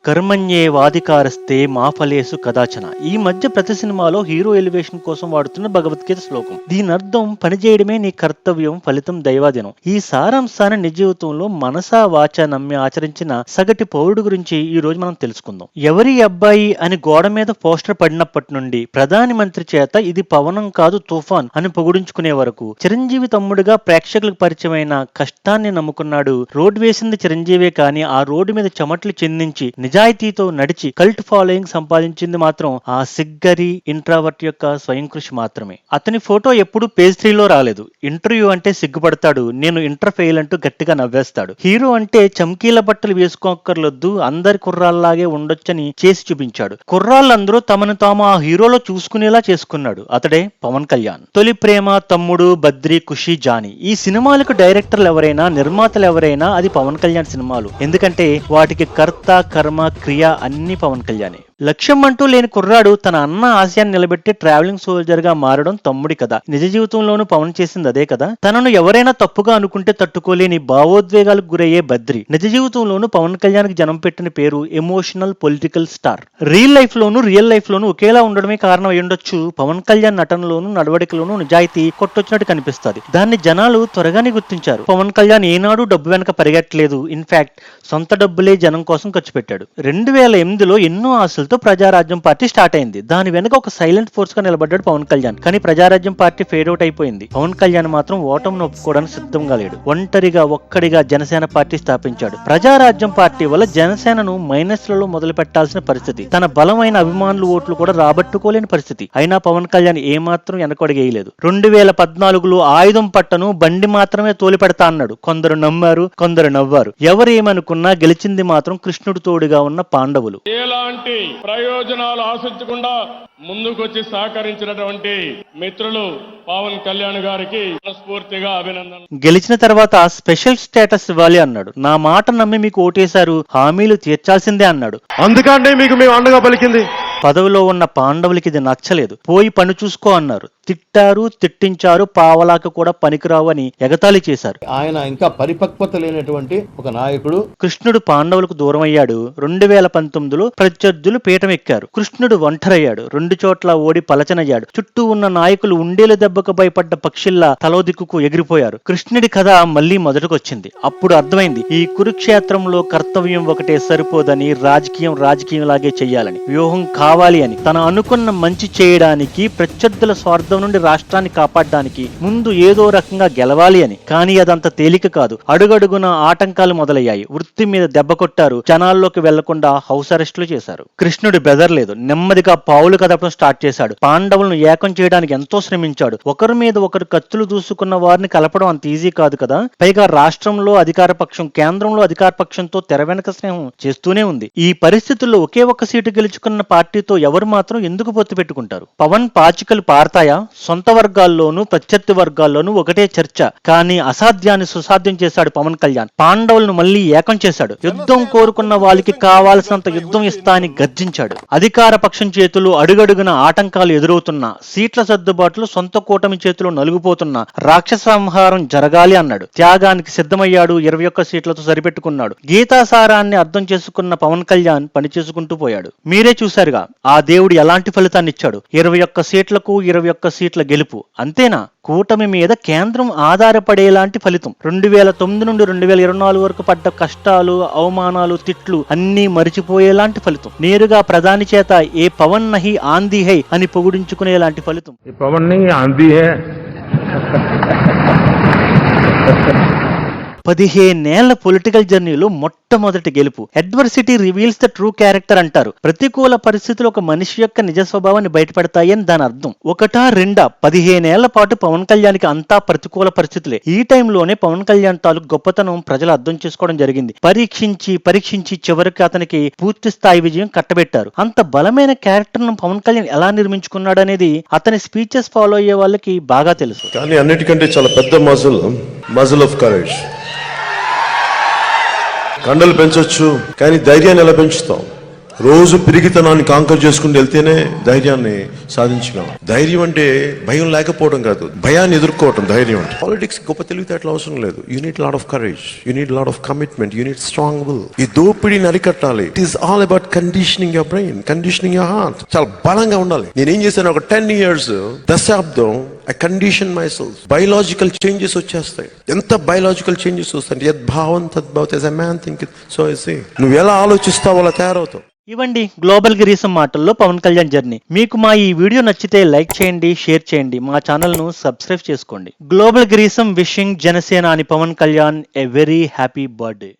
కర్మణ్యేవాధికారస్తే మా ఫలేసు కదాచన. ఈ మధ్య ప్రతి సినిమాలో హీరో ఎలివేషన్ కోసం వాడుతున్న భగవద్గీత శ్లోకం. దీని అర్థం పనిచేయడమే నీ కర్తవ్యం, ఫలితం దైవాధీనం. ఈ సారాంశాన్ని నిజ జీవితంలో మనసా వాచ నమ్మి ఆచరించిన సగటు పౌరుడు గురించి ఈ రోజు మనం తెలుసుకుందాం. ఎవరి అబ్బాయి అని గోడ మీద పోస్టర్ పడినప్పటి నుండి ప్రధాని మంత్రి చేత ఇది పవనం కాదు తుఫాన్ అని పొగుడించుకునే వరకు చిరంజీవి తమ్ముడుగా ప్రేక్షకులకు పరిచయమైన కష్టాన్ని నమ్ముకున్నాడు. రోడ్డు వేసింది చిరంజీవే కానీ ఆ రోడ్డు మీద చెమట్లు చెందించి నిజాయితీతో నడిచి కల్ట్ ఫాలోయింగ్ సంపాదించింది మాత్రం ఆ సిగ్గరి ఇంట్రావర్ట్ యొక్క స్వయం కృషి మాత్రమే. అతని ఫోటో ఎప్పుడు పేజ్ 3లో రాలేదు. ఇంటర్వ్యూ అంటే సిగ్గుపడతాడు, నేను ఇంటర్ ఫెయిల్ అంటూ గట్టిగా నవ్వేస్తాడు. హీరో అంటే చమ్కీల బట్టలు వేసుకోక్కర్లొద్దు, అందరి కుర్రాల్లాగే ఉండొచ్చని చేసి చూపించాడు. కుర్రాళ్ళందరూ తమను తాము ఆ హీరోలో చూసుకునేలా చేసుకున్నాడు. అతడే పవన్ కళ్యాణ్. తొలి ప్రేమ, తమ్ముడు, బద్రి, ఖుషి, జానీ ఈ సినిమాలకు డైరెక్టర్లు ఎవరైనా, నిర్మాతలు ఎవరైనా అది పవన్ కళ్యాణ్ సినిమాలు. ఎందుకంటే వాటికి కర్త, కర్మ, క్రియ అన్ని పవన్ కళ్యాణే. లక్ష్యం అంటూ లేని కుర్రాడు తన అన్న ఆశయాన్ని నిలబెట్టి ట్రావెలింగ్ సోల్జర్ గా మారడం తమ్ముడి కదా. నిజ జీవితంలోనూ పవన్ చేసింది అదే కదా. తనను ఎవరైనా తప్పుగా అనుకుంటే తట్టుకోలేని భావోద్వేగాలకు గురయ్యే బద్రి నిజ జీవితంలోనూ పవన్ కళ్యాణ్ కి జనం పెట్టిన పేరు emotional political star. Real life లోనూ ఒకేలా ఉండడమే కారణం అయ్యుండొచ్చు. పవన్ కళ్యాణ్ నటనలోనూ నడవడికలోనూ నిజాయితీ కొట్టొచ్చినట్టు కనిపిస్తుంది. దాన్ని జనాలు త్వరగానే గుర్తించారు. పవన్ కళ్యాణ్ ఏనాడు డబ్బు వెనక పరిగెట్టలేదు. ఇన్ఫాక్ట్ సొంత డబ్బులే జనం కోసం ఖర్చు పెట్టాడు. 2008లో ఎన్నో ఆశలతో ప్రజారాజ్యం పార్టీ స్టార్ట్ అయింది. దాని వెనుక ఒక సైలెంట్ ఫోర్స్ గా నిలబడ్డాడు పవన్ కళ్యాణ్. కానీ ప్రజారాజ్యం పార్టీ ఫేడ్ అవుట్ అయిపోయింది. పవన్ కళ్యాణ్ మాత్రం ఓటమిని ఒప్పుకోవడానికి సిద్ధంగా లేడు. ఒక్కడిగా జనసేన పార్టీ స్థాపించాడు. ప్రజారాజ్యం పార్టీ వల్ల జనసేనను మైనస్లలో మొదలు పెట్టాల్సిన పరిస్థితి, తన బలమైన అభిమానులు ఓట్లు కూడా రాబట్టుకోలేని పరిస్థితి. అయినా పవన్ కళ్యాణ్ ఏమాత్రం వెనకడుగేయలేదు. 2014లో ఆయుధం పట్టను, బండి మాత్రమే తోలి పెడతా అన్నాడు. కొందరు నమ్మారు, కొందరు నవ్వారు. ఎవరేమనుకున్నా గెలిచింది మాత్రం కృష్ణుడు తోడుగా ఉన్న పాండవులు. ఎలాంటి ప్రయోజనాలు ఆశించకుండా ముందుకొచ్చి సహకరించినటువంటి మిత్రులు పవన్ కళ్యాణ్ గారికి మనస్ఫూర్తిగా అభినందనలు. గెలిచిన తర్వాత స్పెషల్ స్టేటస్ ఇవ్వాలి అన్నాడు. నా మాట నమ్మి మీకు ఓటేశారు, హామీలు తీర్చాల్సిందే అన్నాడు. అందుకంటే మీకు మేము అండగా పలికింది. పదవిలో ఉన్న పాండవులకి ఇది నచ్చలేదు. పోయి పని చూసుకో అన్నారు. తిట్టారు, తిట్టించారు, పావలాకు కూడా పనికిరావు అని ఎగతాళి చేశారు. ఆయన ఇంకా పరిపక్వత లేనటువంటి ఒక నాయకుడు. కృష్ణుడు పాండవులకు దూరం అయ్యాడు. 2019లో ప్రత్యర్థులు పీఠం ఎక్కారు. కృష్ణుడు ఒంటరయ్యాడు. 2 చోట్ల ఓడి పలచనయ్యాడు. చుట్టూ ఉన్న నాయకులు ఉండేల దెబ్బకు భయపడ్డ పక్షిల్లా తలో దిక్కుకు ఎగిరిపోయారు. కృష్ణుడి కథ మళ్లీ మొదటికొచ్చింది. అప్పుడు అర్థమైంది ఈ కురుక్షేత్రంలో కర్తవ్యం ఒకటే సరిపోదని, రాజకీయం లాగే చెయ్యాలని, వ్యూహం కావాలి అని. తన అనుకున్న మంచి చేయడానికి, ప్రత్యర్థుల స్వార్థం నుండి రాష్ట్రాన్ని కాపాడడానికి ముందు ఏదో రకంగా గెలవాలి అని. కానీ అదంత తేలిక కాదు. అడుగడుగున ఆటంకాలు మొదలయ్యాయి. వృత్తి మీద దెబ్బ కొట్టారు. జనాల్లోకి వెళ్లకుండా హౌస్ అరెస్టులు చేశారు. కృష్ణుడు బెదర్లేదు. నెమ్మదిగా పావులు కదపడం స్టార్ట్ చేశాడు. పాండవులను ఏకం చేయడానికి ఎంతో శ్రమించాడు. ఒకరి మీద ఒకరు కత్తులు దూసుకున్న వారిని కలపడం అంత ఈజీ కాదు కదా. పైగా రాష్ట్రంలో అధికార పక్షం, కేంద్రంలో అధికార పక్షంతో తెర వెనక స్నేహం చేస్తూనే ఉంది. ఈ పరిస్థితుల్లో ఒకే ఒక్క సీటు గెలుచుకున్న పార్టీతో ఎవరు మాత్రం ఎందుకు పొత్తు పెట్టుకుంటారు? పవన్ పాచికలు పారతాయా? సొంత వర్గాల్లోనూ ప్రత్యర్థి వర్గాల్లోనూ ఒకటే చర్చ. కానీ అసాధ్యాన్ని సుసాధ్యం చేశాడు పవన్ కళ్యాణ్. పాండవులను మళ్లీ ఏకం చేశాడు. యుద్ధం కోరుకున్న వాళ్ళకి కావాల్సినంత యుద్ధం ఇస్తా అని గర్జించాడు. అధికార పక్షం చేతులు అడుగడుగున ఆటంకాలు ఎదురవుతున్నా, సీట్ల సర్దుబాట్లు సొంత కూటమి చేతులు నలుగుపోతున్నా రాక్షస సంహారం జరగాలి అన్నాడు. త్యాగానికి సిద్ధమయ్యాడు. 21 సీట్లతో సరిపెట్టుకున్నాడు. గీతాసారాన్ని అర్థం చేసుకున్న పవన్ కళ్యాణ్ పని చేసుకుంటూ పోయాడు. మీరే చూశారుగా ఆ దేవుడు ఎలాంటి ఫలితాన్ని ఇచ్చాడు. 21 సీట్లకు 21 సీట్ల గెలుపు. అంతేనా? కూటమి మీద కేంద్రం ఆధారపడేలాంటి ఫలితం. 2009 నుండి 2024 వరకు పడ్డ కష్టాలు, అవమానాలు, తిట్లు అన్నీ మరిచిపోయేలాంటి ఫలితం. నేరుగా ప్రధాని చేత ఏ పవన్ నహి ఆంధీ హై అని పొగుడించుకునేలాంటి ఫలితం. పవన్ నహి ఆంధీ హై. 15 ఏళ్ల పొలిటికల్ జర్నీలో మొట్టమొదటి గెలుపు. Adversity reveals the true character అంటారు. ప్రతికూల పరిస్థితులు ఒక మనిషి యొక్క నిజ స్వభావాన్ని బయటపెడతాయి అని దాని అర్థం. 15 ఏళ్ల పాటు పవన్ కళ్యాణ్కి అంతా ప్రతికూల పరిస్థితులే. ఈ టైంలోనే పవన్ కళ్యాణ్ తాలూకు గొప్పతనం ప్రజలు అర్థం చేసుకోవడం జరిగింది. పరీక్షించి చివరికి అతనికి పూర్తి స్థాయి విజయం కట్టబెట్టారు. అంత బలమైన క్యారెక్టర్ ను పవన్ కళ్యాణ్ ఎలా నిర్మించుకున్నాడు అనేది అతని స్పీచెస్ ఫాలో అయ్యే వాళ్ళకి బాగా తెలుసు. కానీ అన్నిటికంటే చాలా పెద్ద మజిల్ ఆఫ్ కరేజ్. కండలు పెంచొచ్చు కానీ ధైర్యాన్ని ఎలా పెంచుతాం? రోజు పిరిగితనాన్ని కాంకర్ చేసుకుంటూ వెళ్తేనే ధైర్యాన్ని సాధించగలం. ధైర్యం అంటే భయం లేకపోవడం కాదు, భయాన్ని ఎదుర్కోవటం ధైర్యం అంటే. పాలిటిక్స్ గొప్ప తెలివితేటలు అవసరం లేదు. You need lot of courage, you need lot of commitment, you need strong will. ఈ దోపిడీని అరికట్టాలి. It is all about conditioning your brain, conditioning your heart. చాలా బలంగా ఉండాలి. నేనేం చేశాను, ఒక 10 years దశాబ్దం I condition myself. Biological changes వచ్చేస్తాయి. ఎంత బయలాజికల్ చేంజెస్ వస్తాయి, యద్భావం తద్భవతి, as a man think so I say. నువ్వు ఎలా ఆలోచిస్తావు అలా తయారవుతావు. ఇవ్వండి గ్లోబల్ గిరీశం మాటల్లో పవన్ కళ్యాణ్ జర్నీ. మీకు మా ఈ వీడియో నచ్చితే లైక్ చేయండి, షేర్ చేయండి, మా ఛానల్ ను సబ్స్క్రైబ్ చేసుకోండి. గ్లోబల్ గిరీశం విషింగ్ జనసేన అని Pawan Kalyan a very happy birthday.